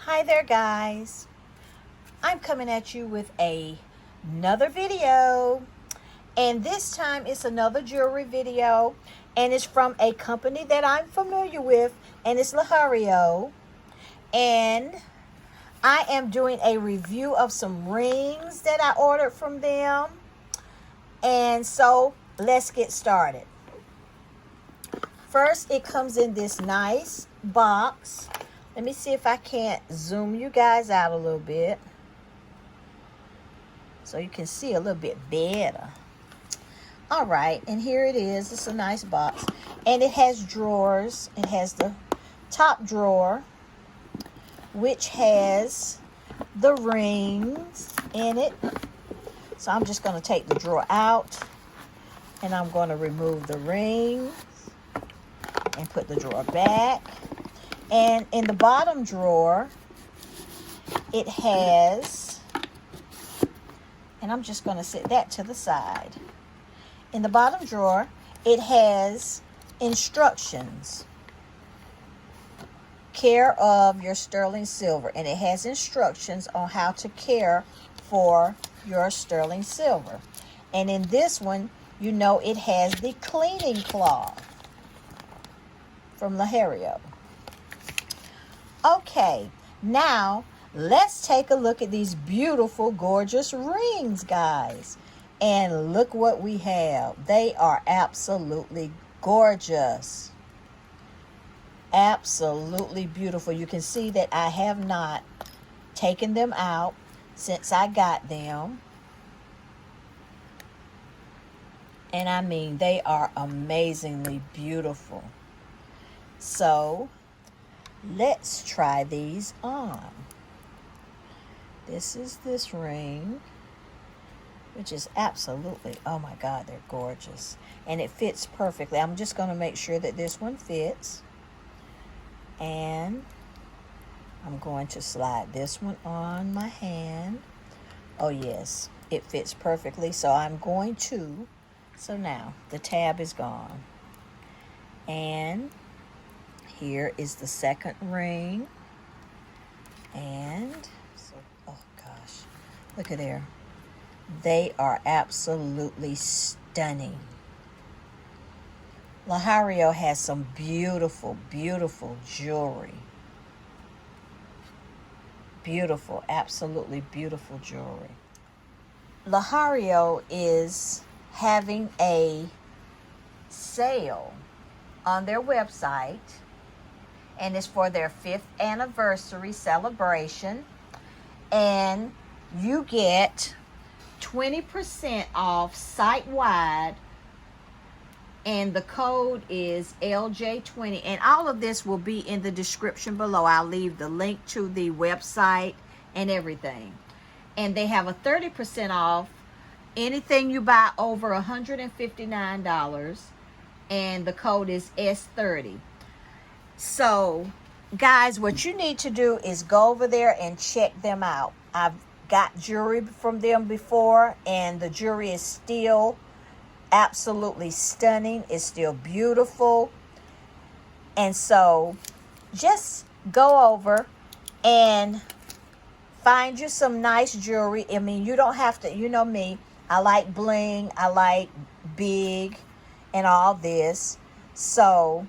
Hi there, guys. I'm coming at you with another video, and this time it's another jewelry video, and it's from a company that I'm familiar with, and it's Lajerrio, and I am doing a review of some rings that I ordered from them. And so let's get started. First, it comes in this nice box. Let me see if I can't zoom you guys out a little bit so you can see a little bit better. All right, and here it is. It's a nice box, and it has drawers. It has the top drawer, which has the rings in it. So I'm just going to take the drawer out, and I'm going to remove the rings and put the drawer back. And in the bottom drawer, it has, and I'm just going to set that to the side. In the bottom drawer, it has instructions. Care of your sterling silver. And it has instructions on how to care for your sterling silver. And in this one, you know it has the cleaning cloth from Lajerrio. Okay, now let's take a look at these beautiful, gorgeous rings, guys. And look what we have. They are absolutely gorgeous. Absolutely beautiful. You can see that I have not taken them out since I got them. And I mean, they are amazingly beautiful. So let's try these on. This is this ring, which is absolutely, oh my God, they're gorgeous. And it fits perfectly. I'm just going to make sure that this one fits. And I'm going to slide this one on my hand. Oh yes, it fits perfectly. So I'm going to, so now the tab is gone. And here is the second ring. And so, oh gosh, look at there. They are absolutely stunning. Lajerrio has some beautiful, beautiful jewelry. Beautiful, absolutely beautiful jewelry. Lajerrio is having a sale on their website, and it's for their 5th anniversary celebration. And you get 20% off site-wide, and the code is LJ20. And all of this will be in the description below. I'll leave the link to the website and everything. And they have a 30% off anything you buy over $159, and the code is S30. So guys, what you need to do is go over there and check them out. I've got jewelry from them before, and the jewelry is still absolutely stunning. It's still beautiful. And so just go over and find you some nice jewelry. I mean, you don't have to, you know me, I like bling, I like big and all this. So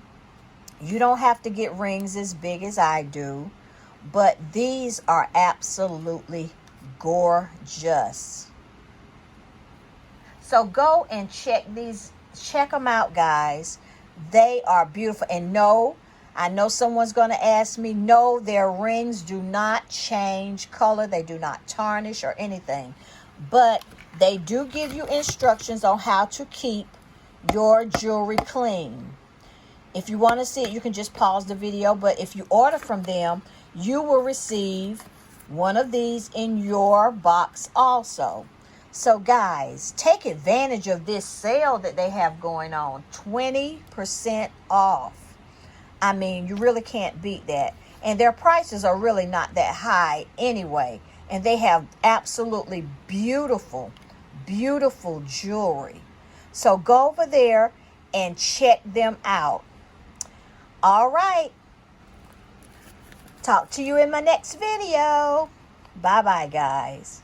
you don't have to get rings as big as I do, but these are absolutely gorgeous. So go and check them out, guys. They are beautiful. And no, I know someone's going to ask me, no, their rings do not change color. They do not tarnish or anything. But they do give you instructions on how to keep your jewelry clean. If you want to see it, you can just pause the video. But if you order from them, you will receive one of these in your box also. So guys, take advantage of this sale that they have going on. 20% off. I mean, you really can't beat that. And their prices are really not that high anyway. And they have absolutely beautiful, beautiful jewelry. So go over there and check them out. All right. Talk to you in my next video. Bye-bye, guys.